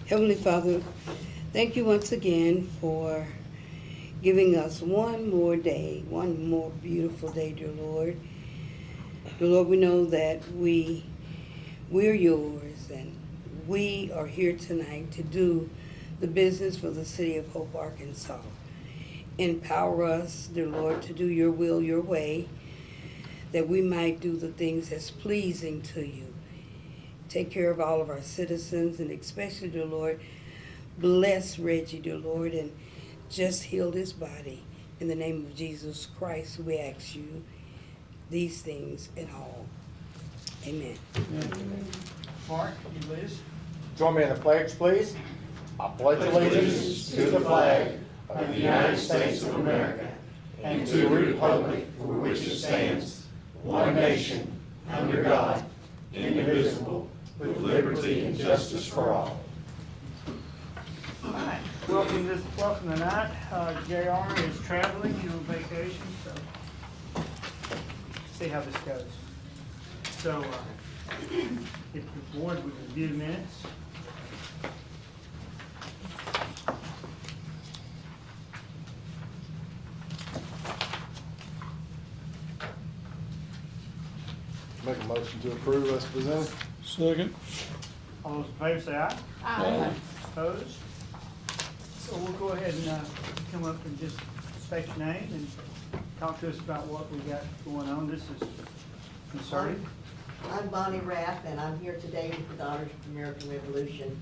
Heavenly Father, thank you once again for giving us one more day, one more beautiful day, dear Lord. Dear Lord, we know that we're yours and we are here tonight to do the business for the city of Hope, Arkansas. Empower us, dear Lord, to do your will, your way, that we might do the things that's pleasing to you. Take care of all of our citizens and especially, dear Lord, bless Reggie, dear Lord, and just heal his body. In the name of Jesus Christ, we ask you these things and all. Amen. Mark, you lead us? Join me in the pledge, please. I pledge allegiance to the flag of the United States of America and to the republic for which it stands, one nation, under God, indivisible, with liberty and justice for all. All right. Welcome tonight. JR is traveling, on vacation, so see how this goes. So, if the board would review minutes. Make a motion to approve as presented. Second. All those in favor say aye. Aye. Opposed? So we'll go ahead and come up and just state your name and talk to us about what we got going on. This is concerning. I'm Bonnie Raff, and I'm here today with the Daughters of the American Revolution.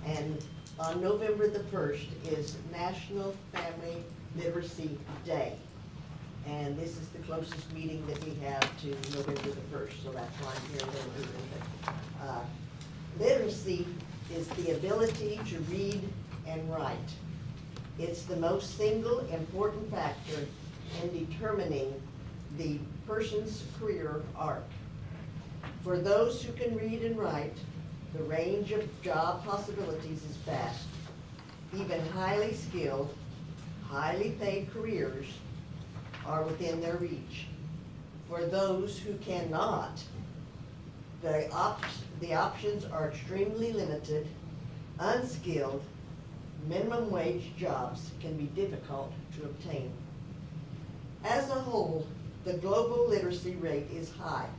And on November the 1st is National Family Literacy Day. And this is the closest meeting that we have to November the 1st, so that's why I'm here a little early. Literacy is the ability to read and write. It's the most single important factor in determining the person's career arc. For those who can read and write, the range of job possibilities is vast. Even highly skilled, highly paid careers are within their reach. For those who cannot, the options are extremely limited. Unskilled, minimum wage jobs can be difficult to obtain. As a whole, the global literacy rate is high.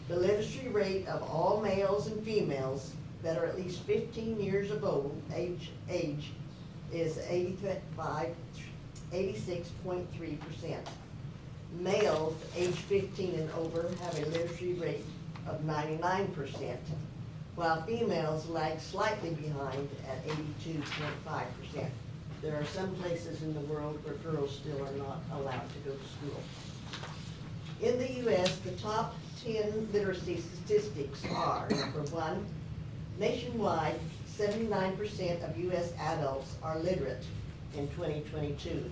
The literacy rate of all males and females that are at least 15 years of age is 86.3%. Males age 15 and over have a literacy rate of 99%, while females lag slightly behind at 82.5%. There are some places in the world where girls still are not allowed to go to school. In the U.S., the top 10 literacy statistics are, number one, nationwide, 79% of U.S. adults are literate in 2022.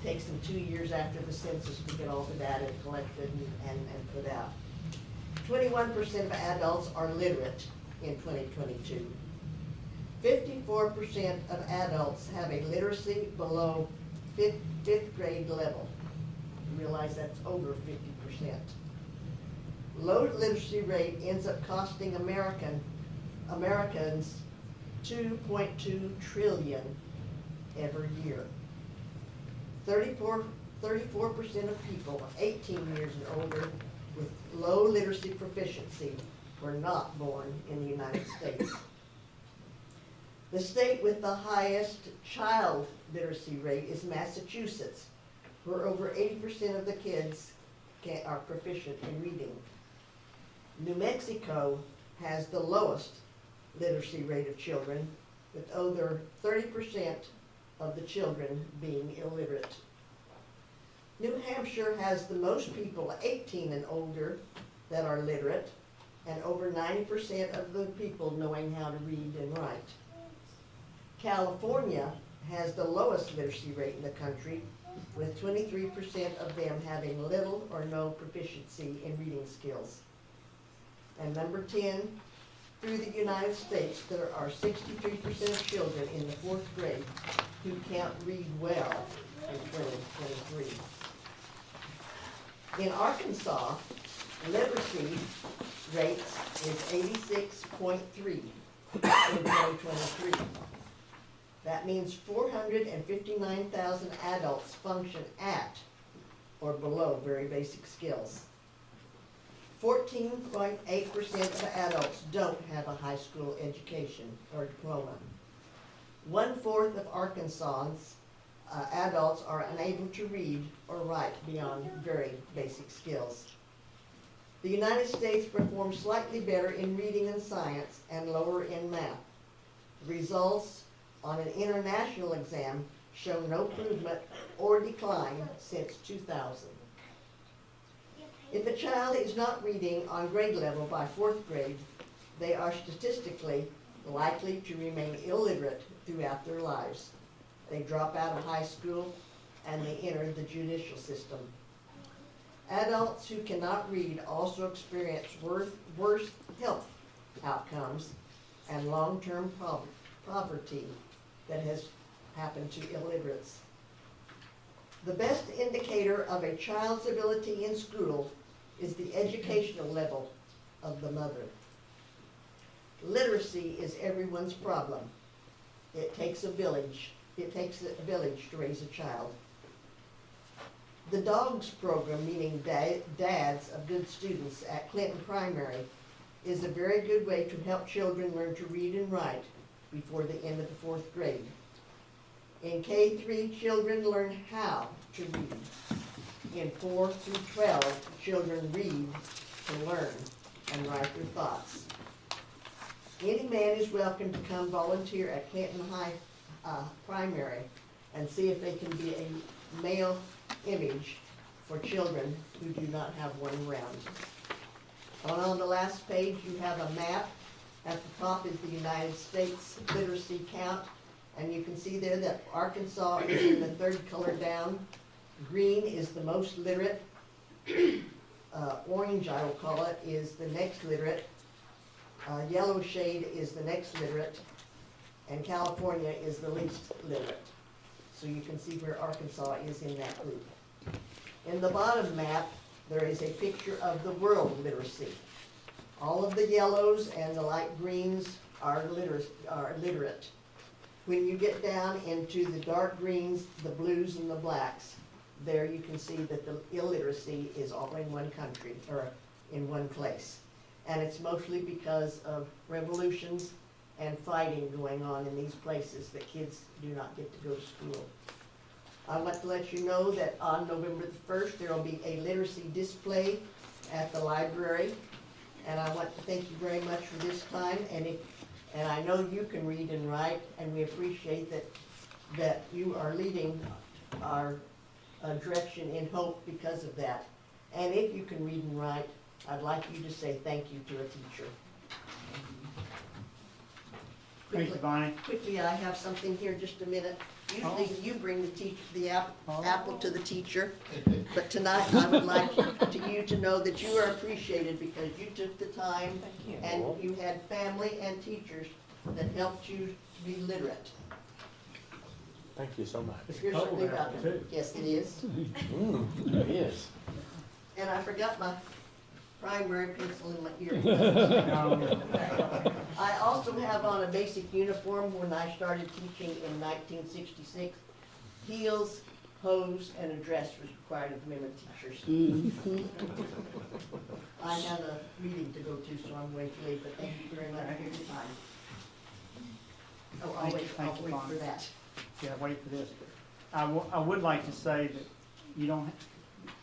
Takes them 2 years after the census to get all the data collected and put out. 21% of adults are literate in 2022. 54% of adults have a literacy below fifth grade level. You realize that's over 50%. Low literacy rate ends up costing Americans $2.2 trillion every year. 34% of people 18 years and older with low literacy proficiency were not born in the United States. The state with the highest child literacy rate is Massachusetts, where over 80% of the kids are proficient in reading. New Mexico has the lowest literacy rate of children, with over 30% of the children being illiterate. New Hampshire has the most people 18 and older that are literate, and over 90% of the people knowing how to read and write. California has the lowest literacy rate in the country, with 23% of them having little or no proficiency in reading skills. And number 10, through the United States, there are 63% of children in the 4th grade who can't read well in 2023. In Arkansas, literacy rates is 86.3. in 2023. That means 459,000 adults function at or below very basic skills. 14.8% of adults don't have a high school education or diploma. 1/4 of Arkansans adults are unable to read or write beyond very basic skills. The United States performs slightly better in reading and science and lower in math. The results on an international exam show no improvement or decline since 2000. If a child is not reading on grade level by 4th grade, they are statistically likely to remain illiterate throughout their lives. They drop out of high school and they enter the judicial system. Adults who cannot read also experience worse health outcomes and long-term poverty that has happened to illiterates. The best indicator of a child's ability in school is the educational level of the mother. Literacy is everyone's problem. It takes a village. It takes a village to raise a child. The DOGS program, meaning Dads of Good Students at Clinton Primary, is a very good way to help children learn to read and write before the end of the 4th grade. In K-3, children learn how to read. In 4 through 12, children read to learn and write their thoughts. Any man is welcome to come volunteer at Clinton High Primary and see if they can be a male image for children who do not have one around. On the last page, you have a map. At the top is the United States literacy count, and you can see there that Arkansas is in the 3rd color down. Green is the most literate. Orange, I will call it, is the next literate. Yellow shade is the next literate, and California is the least literate. So you can see where Arkansas is in that group. In the bottom map, there is a picture of the world literacy. All of the yellows and the light greens are literate. When you get down into the dark greens, the blues and the blacks, there you can see that the illiteracy is all in one country, or in one place. And it's mostly because of revolutions and fighting going on in these places that kids do not get to go to school. I want to let you know that on November the 1st, there will be a literacy display at the library. And I want to thank you very much for this time. And I know you can read and write, and we appreciate that you are leading our direction in Hope because of that. And if you can read and write, I'd like you to say thank you to a teacher. Thank you, Bonnie. Quickly, I have something here, just a minute. Usually you bring the apple to the teacher, but tonight I would like you to know that you are appreciated because you took the time and you had family and teachers that helped you to be literate. Thank you so much. You're certainly welcome. too. Yes, it is. It is. And I forgot my primary pencil in my ear. I also have on a basic uniform when I started teaching in 1966. Heels, hose, and a dress was required of women teachers. I have a meeting to go to, so I'm going to leave, but thank you very much for your time. Oh, I'll wait for that. Yeah, wait for this. I would like to say that you don't,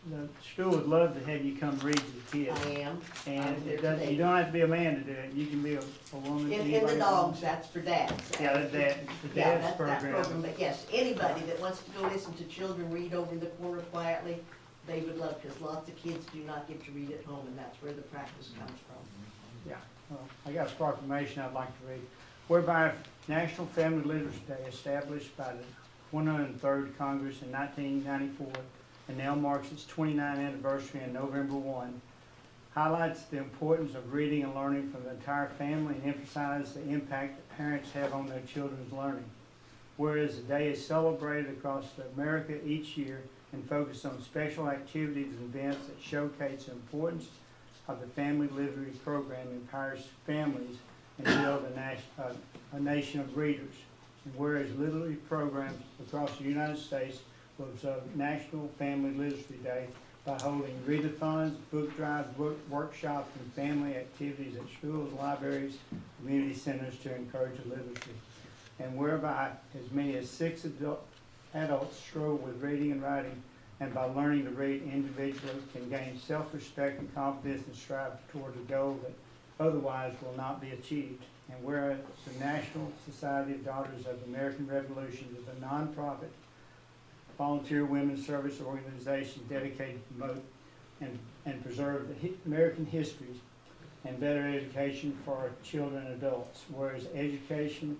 the school would love to have you come read to the kids. I am. And here it doesn't, today. you don't have to be a man to do it. You can be a woman. In anybody the that dogs, wants. that's for dads. Yeah, the Yeah, dad's that's that program. program, but yes, anybody that wants to go listen to children read over in the corner quietly, they would love, because lots of kids do not get to read at home, and that's where the practice comes from. Yeah, well, I got a proclamation I'd like to read. Whereby National Family Literacy Day, established by the 103rd Congress in 1994, and now marks its 29th anniversary on November 1, highlights the importance of reading and learning for the entire family and emphasizes the impact that parents have on their children's learning. Whereas the day is celebrated across America each year and focuses on special activities and events that showcase the importance of the family literacy program, empowers families and build a nation of readers. And whereas literary programs across the United States will observe National Family Literacy Day by holding readathons, book drives, workshops, and family activities at schools, libraries, community centers to encourage literacy. And whereby as many as 6 adults struggle with reading and writing, and by learning to read individually can gain self-respect and confidence and strive toward a goal that otherwise will not be achieved. And whereas the National Society of Daughters of the American Revolution is a nonprofit volunteer women's service organization dedicated to promote and preserve the American histories and better education for our children and adults. Whereas education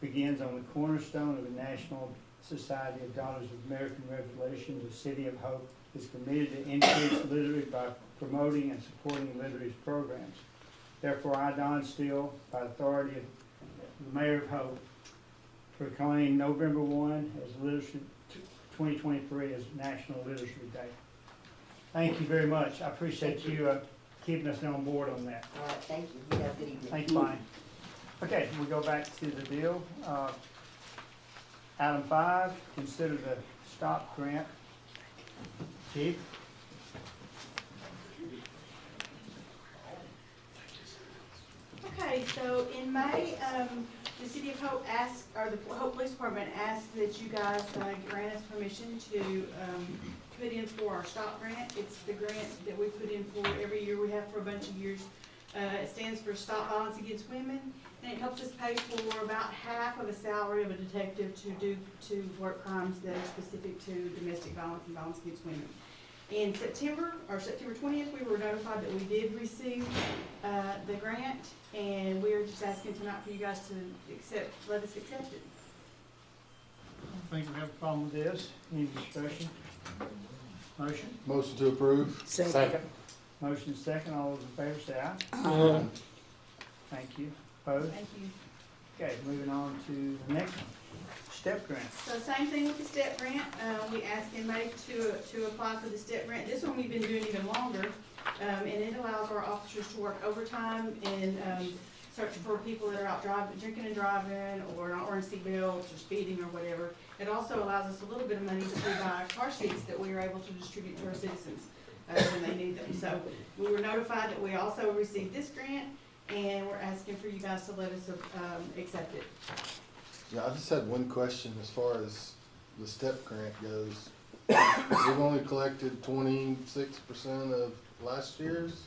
begins on the cornerstone of the National Society of Daughters of the American Revolution, the City of Hope is committed to increase literacy by promoting and supporting literacy programs. Therefore, I, Don Steele, by authority of the Mayor of Hope, proclaim November 1 as Literacy 2023 as National Literacy Day. Thank you very much. I appreciate you keeping us on board on that. All right, thank you. You have a good evening. Thank you, Bonnie. Okay, we go back to the deal. Item 5, consider the STOP grant. Chief? Okay, so in May, the City of Hope asked, or the Hope Police Department asked that you guys grant us permission to put in for our STOP grant. It's the grant that we put in for every year, we have for a bunch of years. It stands for Stop Violence Against Women, and it helps us pay for about half of a salary of a detective to work crimes that are specific to domestic violence and violence against women. In September 20th, we were notified that we did receive the grant, and we are just asking tonight for you guys to let us accept it. I think we have a problem with this. Any discussion? Motion? Motion to approve. Second. Motion second. All those in favor say aye. Aye. Thank you. Opposed? Thank you. Okay, moving on to the next one. STEP grant. So same thing with the STEP grant. We asked inmates to apply for the STEP grant. This one we've been doing even longer, and it allows our officers to work overtime and search for people that are out drinking and driving, or not wearing seatbelts, or speeding, or whatever. It also allows us a little bit of money to buy car seats that we are able to distribute to our citizens when they need them. So we were notified that we also received this grant, and we're asking for you guys to let us accept it. Yeah, I just had one question as far as the STEP grant goes. We've only collected 26% of last year's.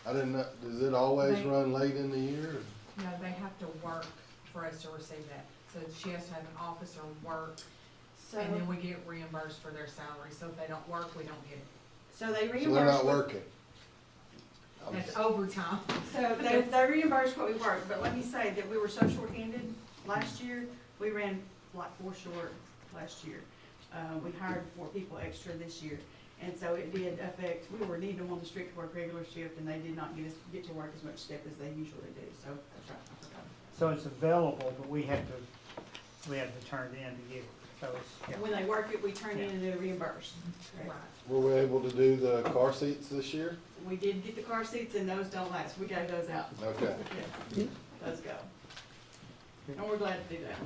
I didn't know, does it always They- run late in the year? No, they have to work for us to receive that. So she has to have an officer work, So, and then we get reimbursed for their salary. So if they don't work, we don't get it. so they So reimburse. they're not what- working? I'm That's just- overtime. So they reimbursed what we worked, but let me say that we were so short-handed last year, we ran like 4 short last year. We hired 4 people extra this year, and so it did affect, we were needing them on the street to work regular shift, and they did not get to work as much step as they usually do, so that's right, I forgot. So it's available, but we have to turn it in to get it. So it's, yeah. When they work it, we turn in and they're reimbursed. Right. Were we able to do the car seats this year? We did get the car seats, and those don't last, we gave those out. Okay. Yeah, those go. And we're glad to do that.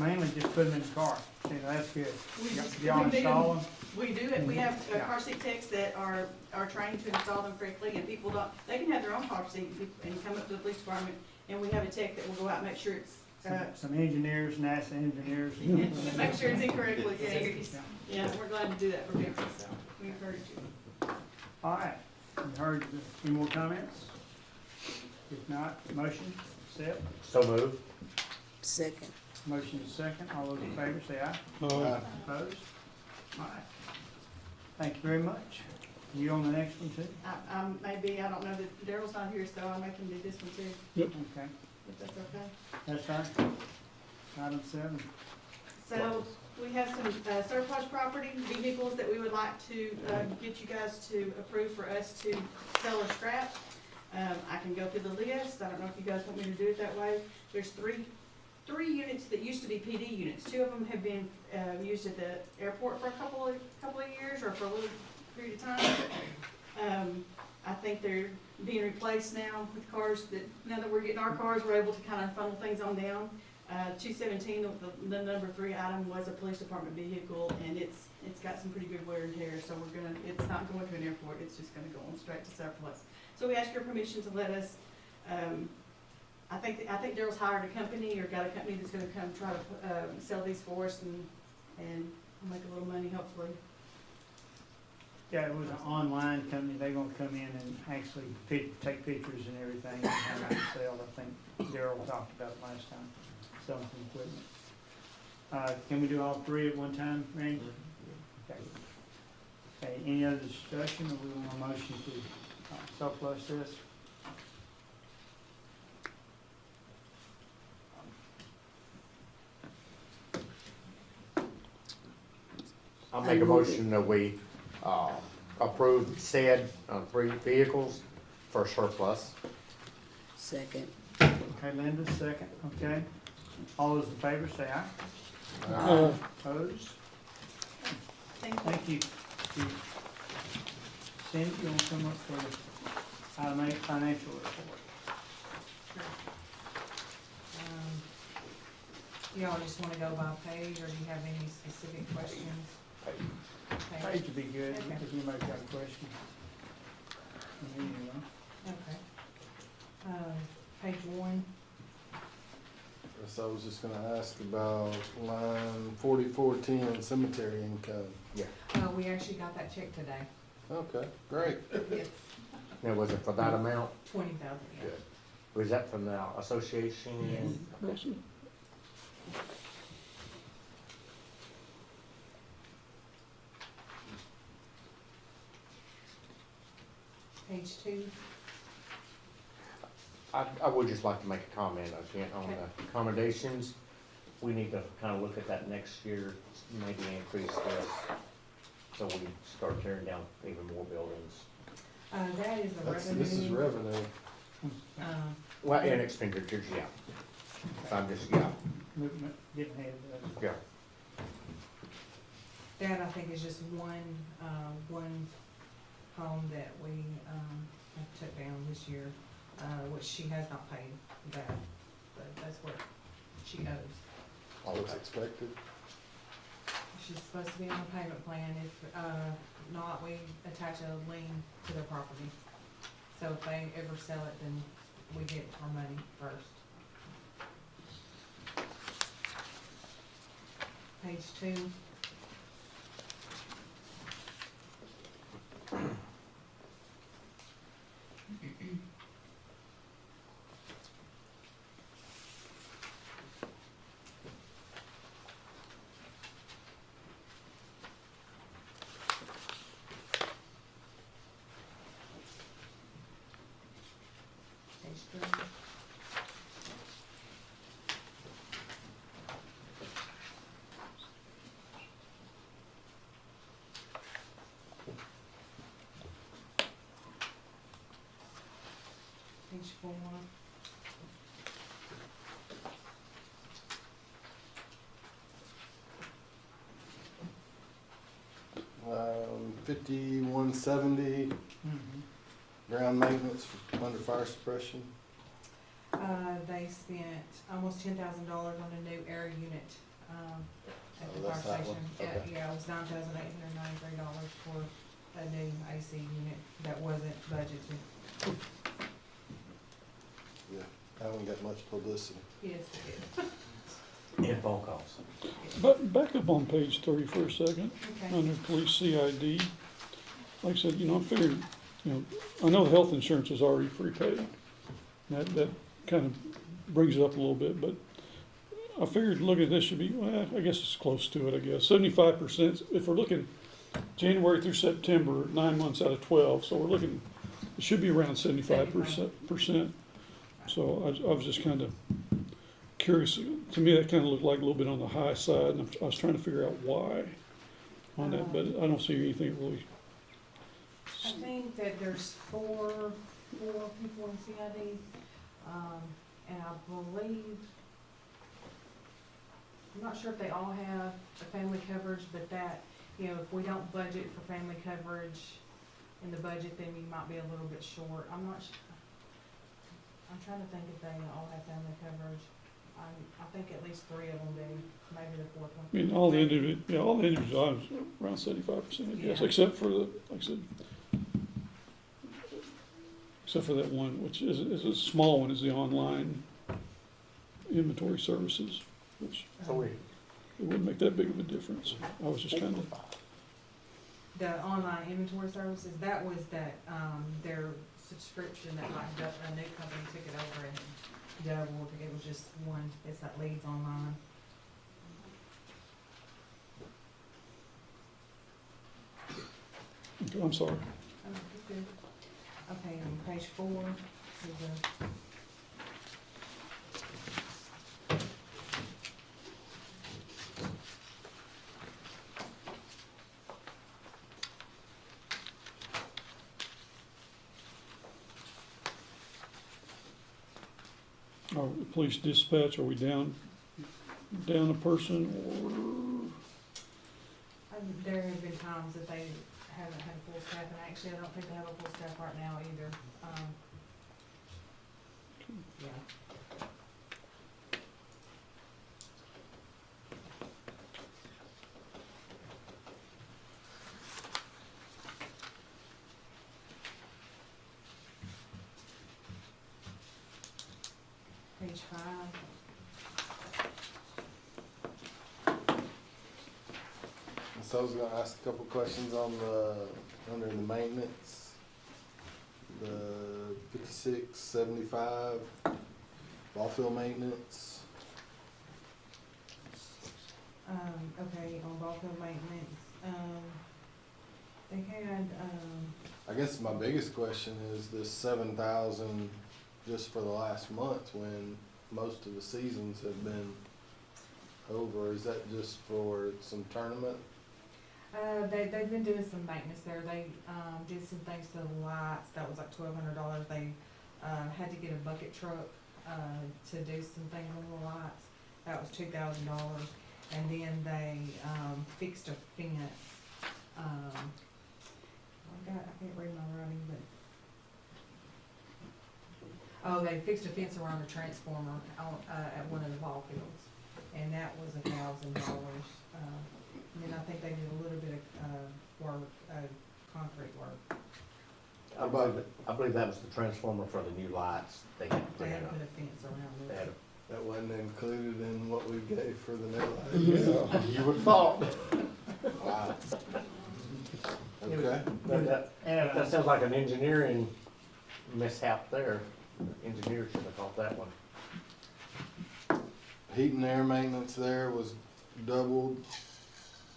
Mainly just put them in the car. See, that's good. We Y'all do. install them? We do it, we have Yeah. car seat techs that are trained to install them correctly, and people don't, they can have their own car seat and come up to the police department, and we have a tech that will go out and make sure it's, Some engineers, NASA engineers. make sure it's incorrectly, yeah. Yeah. Yeah, we're glad to do that for people, so we encourage you. All right, you heard, any more comments? If not, motion, accept. So moved. Second. Motion is second. All those in favor say aye. Aye. Opposed? All right. Thank you very much. You on the next one too? Maybe, I don't know, that Daryl's not here, so I make him do this one too, Okay, if that's okay. that's fine. Item 7. So we have some surplus property, vehicles that we would like to get you guys to approve for us to sell or scrap. I can go through the list. I don't know if you guys want me to do it that way. There's three units that used to be PD units. 2 of them have been used at the airport for a couple of years, or for a little period of time. I think they're being replaced now with cars that, now that we're getting our cars, we're able to kind of funnel things on down. 217, the number 3 item was a police department vehicle, and it's got some pretty good wear and tear, so it's not going to an airport, it's just gonna go on straight to surplus. So we ask your permission to let us, I think Daryl's hired a company, or got a company that's gonna come try to, sell these for us and make a little money, hopefully. Yeah, it was an online company, they're gonna come in and actually take pictures and everything, and have it sell. I think Daryl talked about it last time, selling some equipment. Can we do all 3 at one time, Randy? Okay. Okay, any other discussion, or we want a motion to surplus this? I'll make a motion that we approve said 3 vehicles for surplus. Second. Okay, Linda, second, okay. All those in favor say aye. Opposed? Thank you. Thank you. Cindy, you want to come up for the item 8 financial report? Y'all just wanna go by page, or do you have any specific questions? Okay. Page would be good, Okay. if anybody's got a question. For me, you know. Okay. Page 1, So I was just gonna ask about line 4410, cemetery income. we actually got that check today. Okay, great. Yes. Now, was it for that amount? 20,000, yeah. Good. Was that from the association? Yes. Page 2, I would just like to make a comment again on the accommodations. We need to kind of look at that next year, maybe increase this, so we start tearing down even more buildings. that is the revenue. This is revenue. Well, and expenditures, yeah. So I'm just, yeah, Movement, getting ahead of that. yeah. That I think is just one home that we, have took down this year, which she has not paid that, but that's what she owes. All that's expected. She's supposed to be on a payment plan, if, not, we attach a lien to their property. So if they ever sell it, then we get our money first. Page 2. Page 3. Page 4. 5170, ground maintenance under fire suppression. They spent almost $10,000 on a new air unit, at the Oh, fire that's that station. one. Okay. Yeah, it was $9,893 for a new AC unit that wasn't budgeted. Yeah, I haven't got much publicity. Yes, it And phone calls. But back up on page 3 for a second, is. Okay. under police CID. Like I said, I figured, I know the health insurance is already prepaid. That kind of brings it up a little bit, but I figured looking at this should be, well, I guess it's close to it, I guess. 75%, if we're looking January through September, 9 months out of 12, so we're looking, it should be around 75%. So I was just kind of curious. To me, that kind of looked like a little bit on the high side, and I was trying to figure out why on that, but I don't see anything really. I think that there's four people in CID, and I believe, I'm not sure if they all have a family coverage, but that, if we don't budget for family coverage, in the budget, then you might be a little bit short. I'm not sure. I'm trying to think if they all have family coverage. I think at least 3 of them do, maybe the 4th one. I mean, all the individual items are around 75%, I guess, Yeah. except for the, like I said, except for that one, which is a small one, is the online inventory services, which So we, it wouldn't make that big of a difference. I was just kind of, The online inventory services, that was that, their subscription that like a new company took it over and doubled. It was just one, it's that Leads Online. I'm sorry. Oh, you're good. Okay, on page 4, is the The police dispatch, are we down a person, or? There have been times that they haven't had full staff, and actually, I don't think they have a full staff right now either. Yeah. Page 5. So I was gonna ask a couple questions on under the maintenance. The 5675 ball field maintenance. Okay, on ball field maintenance, they had, I guess my biggest question is this 7,000 just for the last month when most of the seasons have been over. Is that just for some tournament? they've been doing some maintenance there. They, did some things to the lights. That was like $1,200. They, had to get a bucket truck, to do some things on the lights. That was $2,000. And then they, fixed a fence. I can't read my writing, but. Oh, they fixed a fence around the transformer on, at one of the ball fields. And that was $1,000. And then I think they did a little bit of, work, concrete work. I believe that was the transformer for the new lights. They had They had to put a fence around they it. had That wasn't included in what we gave for the new light. you would have thought. Wow. Okay. That sounds like an engineering mishap there. Engineers should have caught that one. Heat and air maintenance there was doubled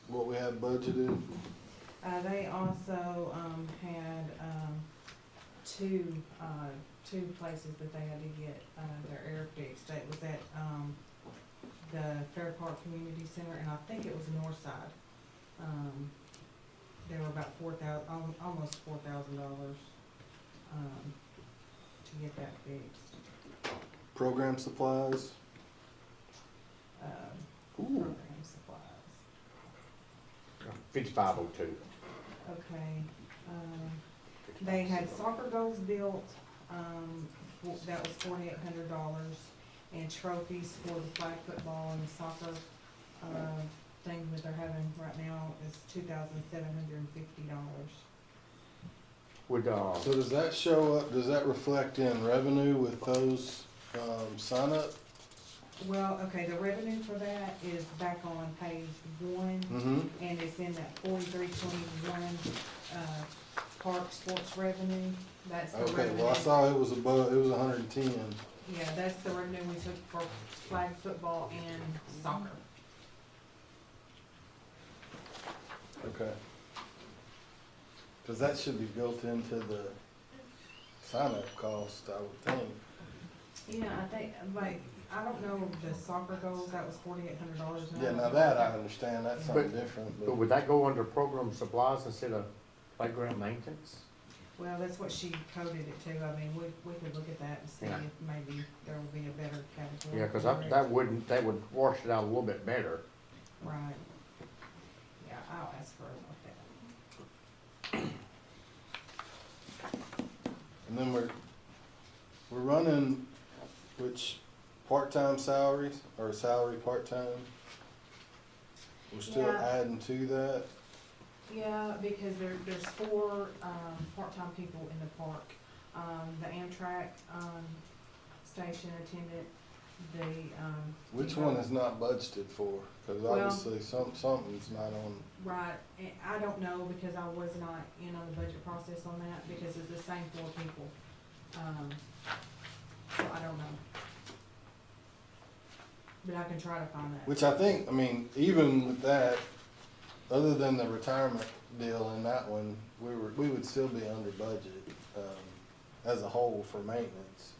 what we had budgeted. They also, had, two places that they had to get, their air fixed. It was at, the Fair Park Community Center, and I think it was Northside. They were about almost $4,000, to get that fixed. Program supplies. Program supplies. 5502. Okay, they had soccer goals built, that was $4,800, and trophies for the flag football and the soccer, thing that they're having right now is $2,750. Would, So does that show up, does that reflect in revenue with those, sign up? Well, okay, the revenue for that is back on page 1, Mm-hmm. and it's in that 4321, park sports revenue, that's the Okay, revenue. well, I saw it was above, it was 110. Yeah, that's the revenue we took for flag football and soccer. Okay. Cause that should be built into the sign up cost, I would think. Yeah, I think, like, I don't know the soccer goals, that was $4,800. Yeah, now that I understand, that's something different, but but. would that go under program supplies instead of playground maintenance? Well, that's what she coded it to. I mean, we could look at that and see Yeah. if maybe there will be a better category. Yeah, cause for it. that would wash it out a little bit better. Right. Yeah, I'll ask her about that. And then we're running, which, part-time salaries, or salary part-time? We're still Yeah. adding to that? Yeah, because there's four, part-time people in the park. The Amtrak, station attendant, Which one is not budgeted for? Cause Well- obviously something's not on, Right, and I don't know because I was not in on the budget process on that because it's the same four people. So I don't know. But I can try to find that. which I think, I mean, even with that, other than the retirement deal in that one, we would still be under budget, as a whole for maintenance.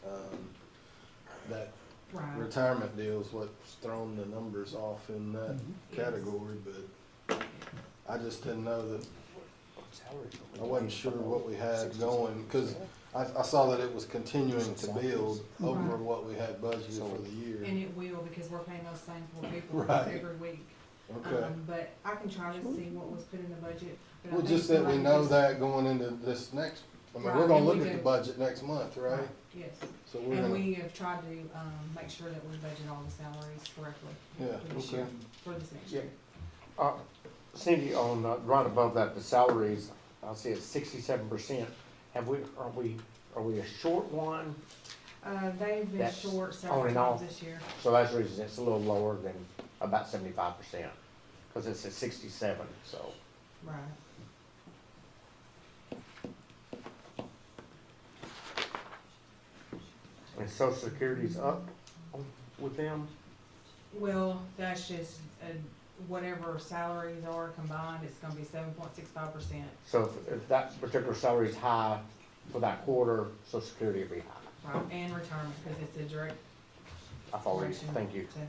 That Right, retirement deal is what's thrown the numbers off in that category, but I just didn't know that, I wasn't sure what we had going, cause I saw that it was continuing to build over Right. what we had budgeted for the year. and it will because we're paying those same four people Right. every week. Okay, But I can try to see what was put in the budget. But I well, think just that we somebody know just- that going into this next, I mean, Right, we're gonna and we look at the do. budget next month, right? Yes, So we're and gonna, we have tried to, make sure that we budget all the salaries correctly yeah, for this okay. year, for this next Yeah. year. Cindy, on, right above that, the salaries, I see it's 67%. Are we a short one? They've been That's short on several and times off. this year. So that's the reason it's a little lower than about 75%, because it's at 67, so. Right. And Social Security's up with them? Well, that's just, whatever salaries are combined, it's gonna be 7.65%. So if that particular salary's high for that quarter, Social Security will be high. Right, and retirement, because it's a direct I follow you, correction thank you. to-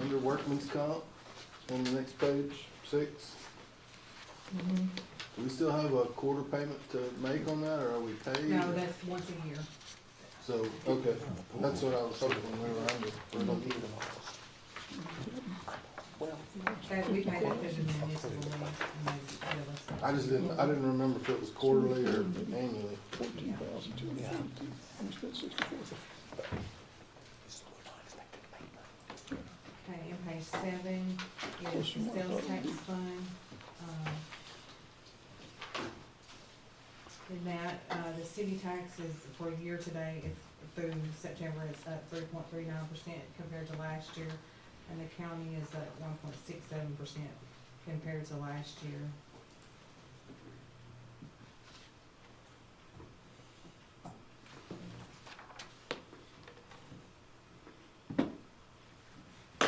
Under workman's comp, on the next page, 6. Mhm. Do we still have a quarter payment to make on that, or are we paid? No, that's once a year. So, okay, that's what I was hoping we were under. That, we pay that through the municipal league, and they bill us. I didn't remember if it was quarterly or annually. 14,250. We spent 64. Okay, and page 7 is the sales tax fund. In that, the city taxes for year-to-date, it's through September, it's up 3.39% compared to last year. And the county is at 1.67% compared to last year.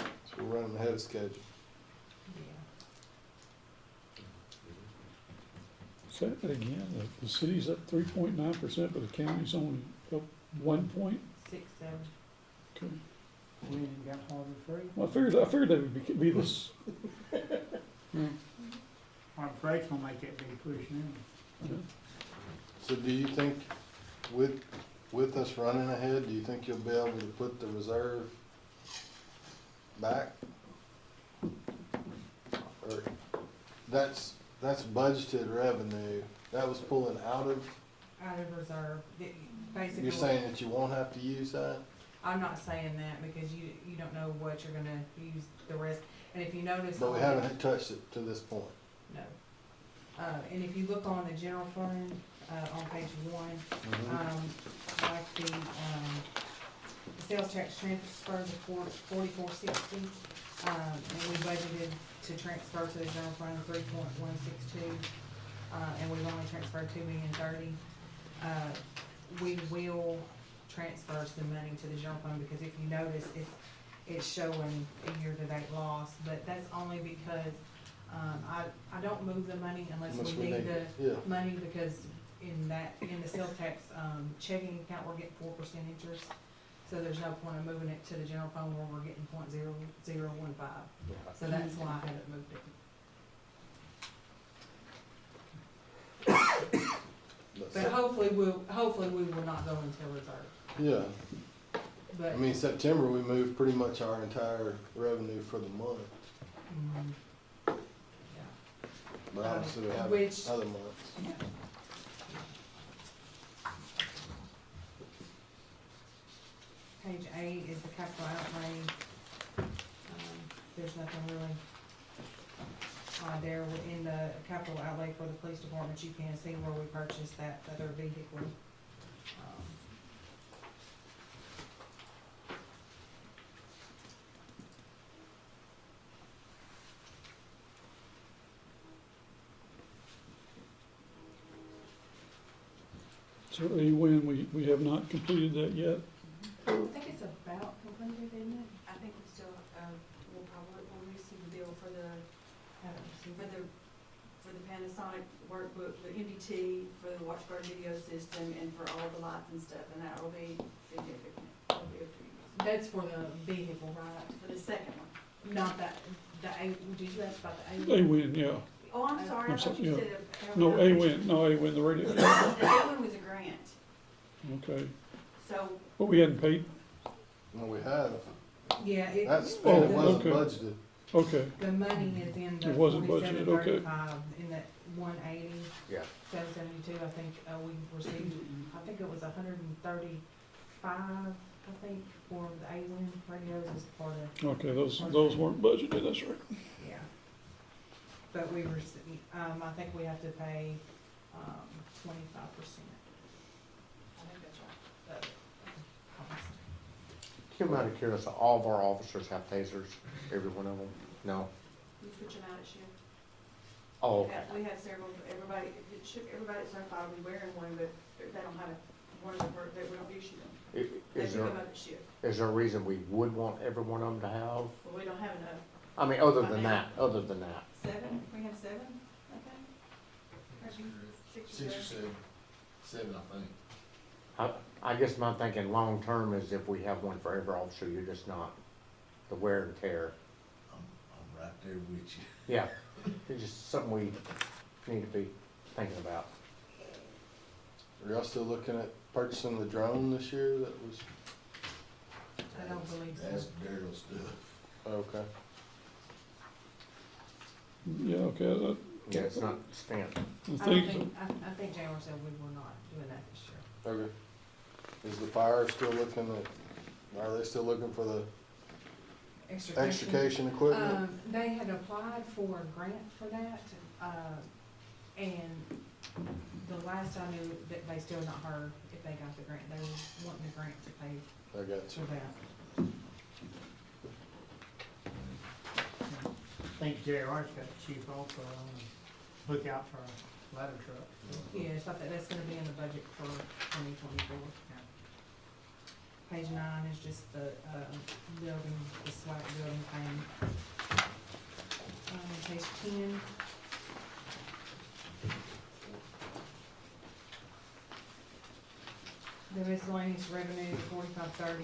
So we're running ahead of schedule. Yeah. Say that again, the city's up 3.9%, but the county's only up 1 point? 6.7. Okay. We ain't got hardly free. Well, I figured that would be this. Yeah. Our freight's gonna make that big push now. So do you think with us running ahead, do you think you'll be able to put the reserve back? Or that's budgeted revenue, that was pulling out of, Out of reserve, basically. you're saying that you won't have to use that? I'm not saying that because you don't know what you're gonna use the rest, and if you notice. But we haven't touched it to this point. No. And if you look on the general fund, on page 1, like the sales tax transfer, the 4460, and we budgeted to transfer to the general fund 3.162, and we've only transferred $2,030,000. We will transfer some money to the general fund because if you notice, it's showing a year-to-date loss, but that's only because I don't move the money unless we need the Yeah, money because in the sales tax checking account, we're getting 4% interest. So there's no point in moving it to the general fund where we're getting .0015. So that's why I haven't moved it. But that's- hopefully we will not go into reserve. yeah, but. I mean, September, we moved pretty much our entire revenue for the month, Mm, yeah. but obviously we have Which- other months. Page 8 is the capital outlay. There's nothing really there in the capital outlay for the police department. You can see where we purchased that other vehicle. So A-Win, we have not completed that yet. I think it's about completed, isn't it? I think we still, we'll receive the bill for the Panasonic workbook, the MDT, for the WatchGuard video system, and for all the lights and stuff, and that will be significant. It'll be a few years. That's for the vehicle, right? For the second one. Not that, did you ask about the A? A-Win, yeah. Oh, I'm sorry, I I'm thought sorry, you yeah. said. No, A-Win, the radio. The A-Win was a grant, Okay. so But we hadn't paid, No, we have. Yeah, That's it, spent, it Oh, wasn't okay. budgeted. okay. the money is in the It wasn't forty-seven budgeted, okay. thirty-five, in that 180, Yeah. 772, I think, we received, I think it was 135, I think, for the A-Win radios as part of, Okay, those weren't budgeted, that's right. yeah. But we received, I think we have to pay, 25%. I think that's right. of the cost. Kim, out of curiosity, all of our officers have tasers, every one of them? No? We switch them out at shift. Oh, We okay. have- We have several, everybody, everybody that's certified will be wearing one, but they don't have one that we don't issue them. They Is pick there, them up at shift, is there a reason we would want every one of them to have? but we don't have enough. I mean, other than that, other than that. 7, we have 7, okay? Or you- 6 or 7? Seven, I think. I guess my thinking long-term is if we have one for every officer, you're just not the wear and tear. I'm right there with you. Yeah, it's just something we need to be thinking about. Are y'all still looking at purchasing the drone this year that was, I don't believe so. That's Daryl's stuff. okay. Yeah, okay, Yeah, it's not spent. I I think, think January said we were not doing that this year. Okay. Is the fire still looking at, are they still looking for the extrication equipment? They had applied for a grant for that, and the last I knew, that they still not heard if they got the grant. They were wanting the grant to pay I got for you. that. I think JR's got the chief also on the lookout for a ladder truck. Yes, I think that's gonna be in the budget for 2024. Page 9 is just the, building, the SWAC building thing. Page 10. The miscellaneous revenue, 4530,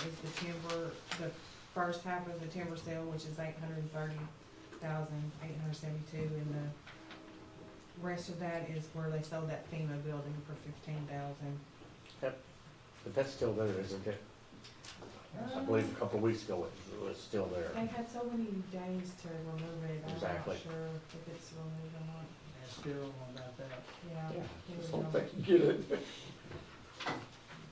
is the timber, the first half of the timber sale, which is 830,872, and the rest of that is where they sold that FEMA building for 15,000. But that's still there, isn't it? I believe a couple of weeks ago it was still there. They had so many days to remove it, I'm not Exactly. sure if it's removed or not. And still about that. Yeah. it was So removed. they can get it.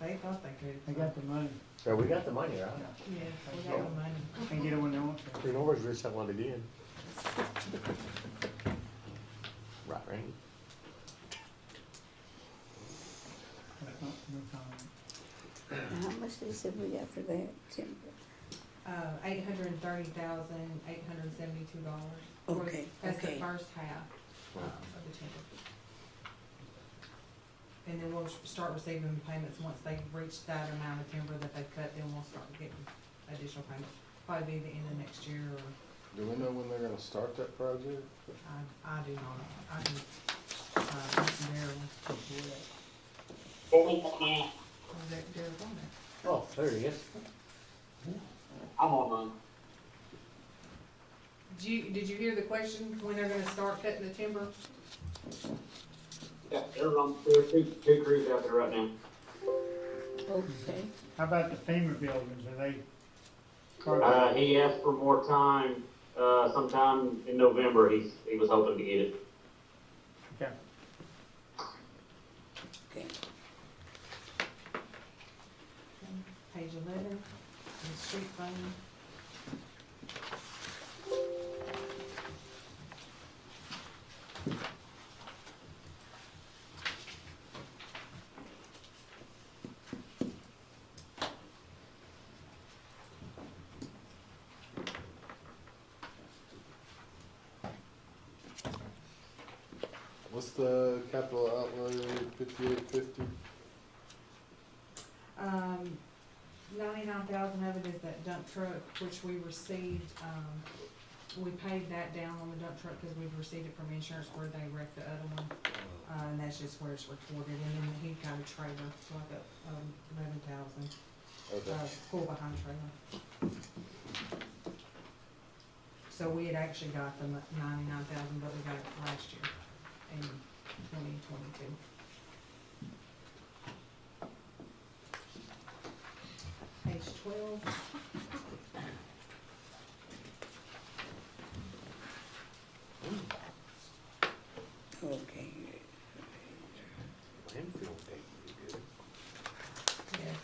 They thought they could. They got the money. So we got the money, right? Yes, we got the money. They can get it when they want to. We can always resell it again. Right, Randy? That's not, no comment. How much they said we got for that timber? $830,872. Okay, That's the okay. first half of the timber. And then we'll start receiving payments once they reach that amount of timber that they've cut, then we'll start getting additional payments. Probably be the end of next year, or Do we know when they're gonna start that project? I do not, I can, listen there, Derek's on there. Oh, there he is. Did you hear the question, when they're gonna start cutting the timber? Yeah, there are two crews out there right now. Okay. How about the FEMA buildings, are they? covered? He asked for more time, sometime in November, he was hoping to get it. Okay. Okay. Page 11, the street fund. What's the capital outlay, 5850? 99,000 of it is that dump truck, which we received, we paid that down on the dump truck because we've received it from insurance where they wrecked the other one. And that's just where it's recorded, and then he got a trailer, so like a, 11,000, Okay. pull behind trailer. So we had actually got the 99,000, but we got it last year in 2022. Page 12. Okay. Landfill date, you good. Yes.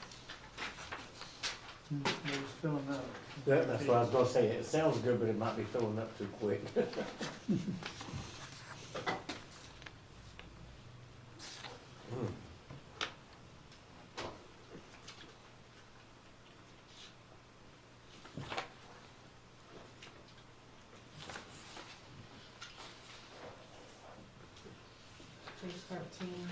It was filling up. That's what I was gonna say, it sounds good, but it might be filling up too quick. Page 13.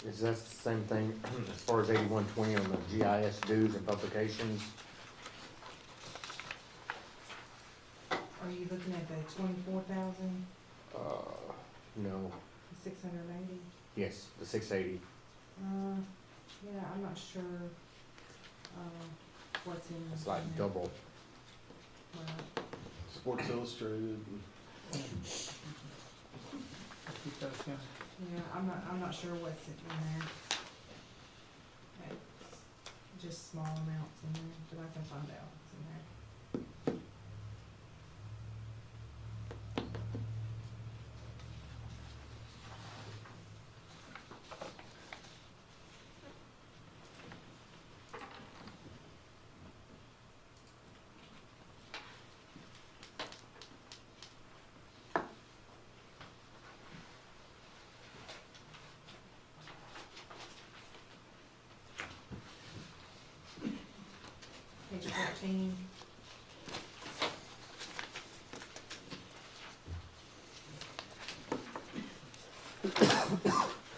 Is that the same thing as far as 8120 on the GIS dues and publications? Are you looking at the 24,680? No, yes, the 680. Yeah, I'm not sure, what's in. It's like in there. double. Right. Sports Illustrated. Keep those down. Yeah, I'm not sure what's in there. It's just small amounts in there, but I can find out what's in there. Page 14.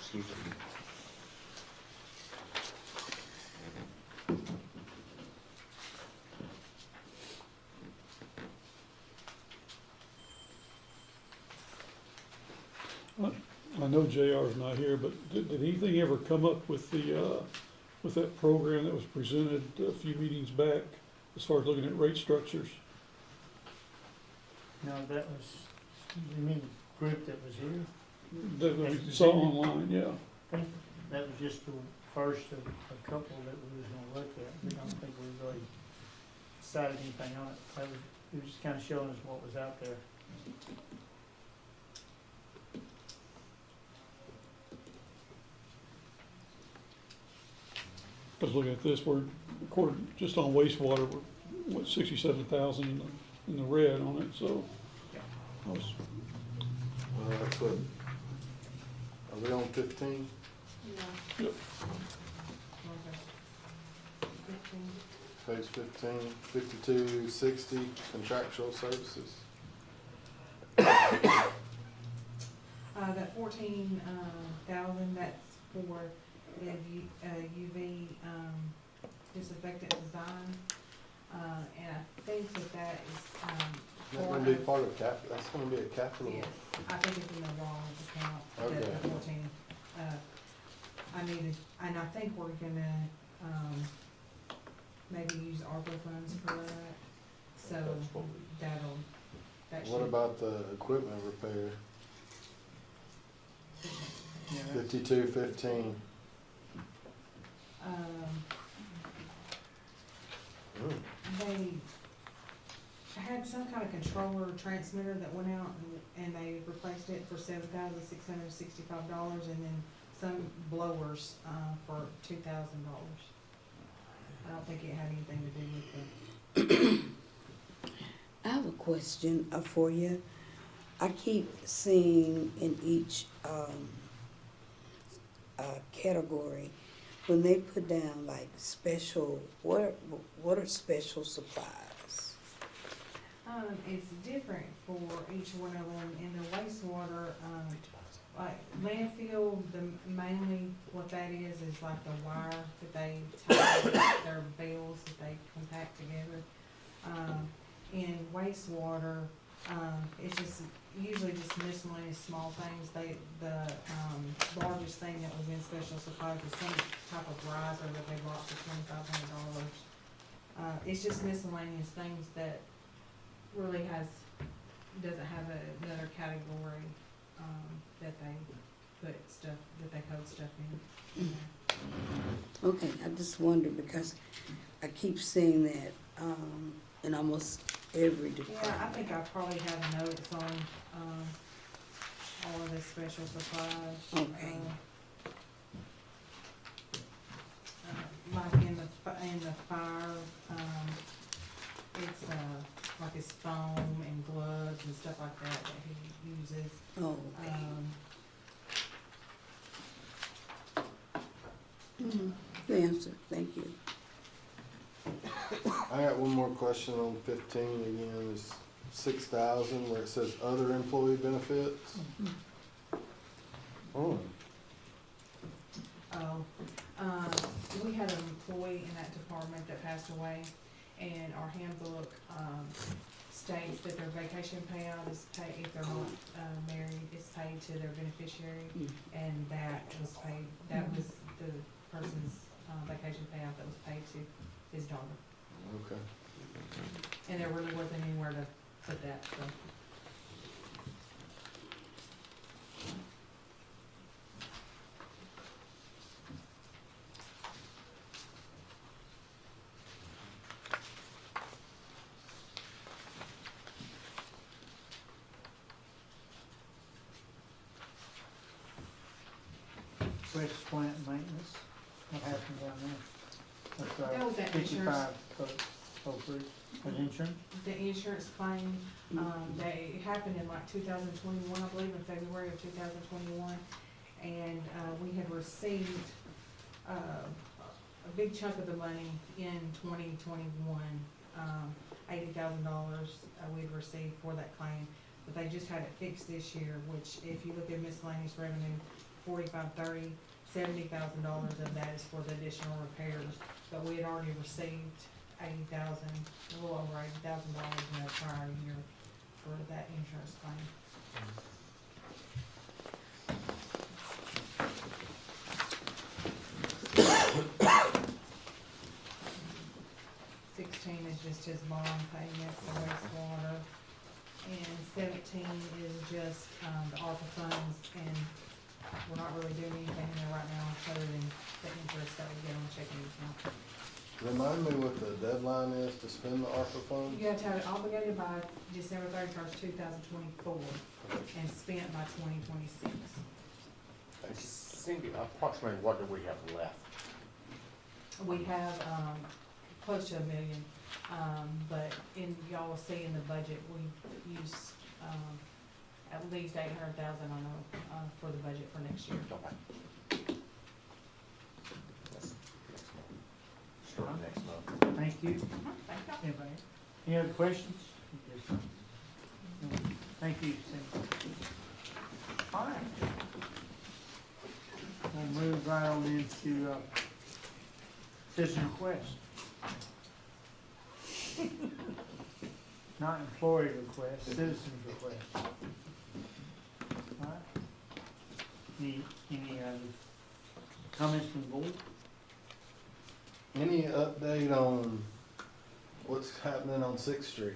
Excuse me. I know JR's not here, but did anything ever come up with with that program that was presented a few meetings back, as far as looking at rate structures? No, that was, you mean the group that was here? That we saw online, yeah. I think that was just the first of a couple that we was gonna look at. We don't think we really decided anything on it. That was, it was just kinda showing us what was out there. I was looking at this, we're recording just on wastewater, we're, what, 67,000 in the red on it, so. I was, That's what, are we on 15? Yeah. Yep. Okay. 15. Page 15, 5260, contractual services. That 14,000, that's for the UV disinfectant design. And I think that is, Is that gonna be part of that's gonna be a capital? yes, I think it's in the wrong account, Okay. the 14. And I think we're gonna, maybe use ARPA funds for that, so That's what we- that What should. about the equipment repair? Yeah, that's- 5215. They had some kind of controller transmitter that went out and they replaced it for $7,665 and then some blowers, for $2,000. I don't think it had anything to do with I have a question for you. I keep seeing in each category, when they put down like special, what are special supplies? It's different for each one of them. In the wastewater, like landfill, mainly what that is like the wire that they tie their bales that they compact together. In wastewater, it's just usually just miscellaneous small things. The largest thing that was in special supplies was some type of riser that they bought for $2,500. It's just miscellaneous things that really doesn't have another category, that they put stuff, that they code stuff in. Okay, I just wonder because I keep seeing that in almost every Yeah, I department. think I probably have notes on, all of the special supplies. Okay. Like in the fire, it's, like his foam and gloves and stuff like that he uses. Oh, okay. Good answer, thank you. I got one more question on 15 again, is 6,000 where it says other employee benefits. Oh, We had an employee in that department that passed away, and our handbook, states that their vacation payout is paid, if they're not, married, is paid to their beneficiary, and that was the person's, vacation payout that was paid to his daughter. okay. And there really wasn't anywhere to put that, so. West plant maintenance, what happened down there? That was that Fifty-five, oh, three, was insurance? The insurance claim, they happened in like 2021, I believe, in February of 2021. And, we had received, a big chunk of the money in 2021, $80,000, we'd received for that claim. But they just had it fixed this year, which if you look at miscellaneous revenue, 45, 30, $70,000 of that is for the additional repairs. But we had already received $80,000, a little over $80,000 in the prior year for that insurance claim. 16 is just his bond payment for wastewater, and 17 is just, the ARPA funds, and we're not really doing anything in there right now other than the interest that we get on the checking account. Remind me what the deadline is to spend the ARPA funds? You have to have it obligated by December 31st, 2024, and spent by 2026. Cindy, approximately what do we have left? We have, close to $1 million, but y'all will see in the budget, we use, at least 800,000, I know, for the budget for next year. Okay. Start next month. Thank you. Thank y'all. Anybody, any other questions? Yes. No. Thank you, Cindy. All right. We'll move right on into, citizen request. Not employee request, citizen request. All right. Any comments from the board? Any update on what's happening on 6th Street?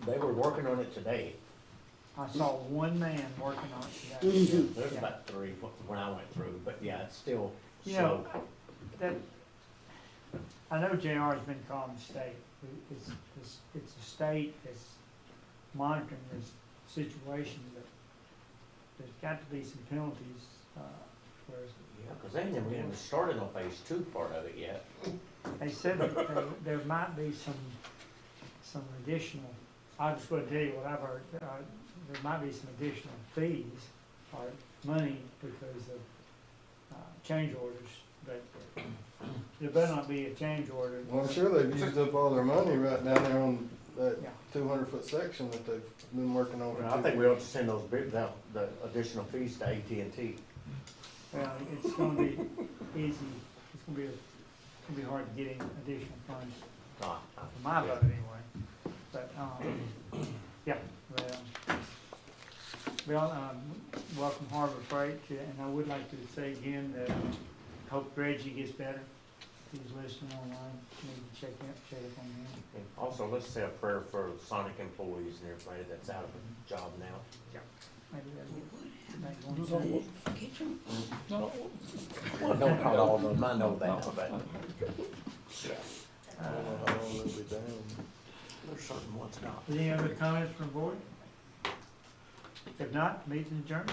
They were working on it today. I saw one man working on it today. There's Yeah. about three when I went through, but yeah, it's still You know, slow. that, I know JR's been calling the state. It's the state that's monitoring this situation, but there's got to be some penalties, whereas Yeah, because they haven't even started on phase 2 part of it yet. they said that there might be some additional, I'm just gonna tell you what I've heard, there might be some additional fees or money because of, change orders, but there better not be a change order. Well, I'm sure they've used up all their money right down there on that Yeah. 200-foot section that they've been working on for I 2 think we years. ought to send those big, the additional fees to AT&T. Well, it's gonna be easy, it's gonna be hard to get any additional funds, for my vote anyway. But, yeah, welcome Harbor Freight, and I would like to say again that hope Reggie gets better. If he's listening online, need to check up on him. And also, let's say a prayer for Sonic employees and everybody that's out of a job now. Maybe that'll Not get, all of Get your not all- Well, don't call all of them, I know that, but I don't know how long they'll be down. there's certain ones not. any other comments from the board? If not, meeting adjourned.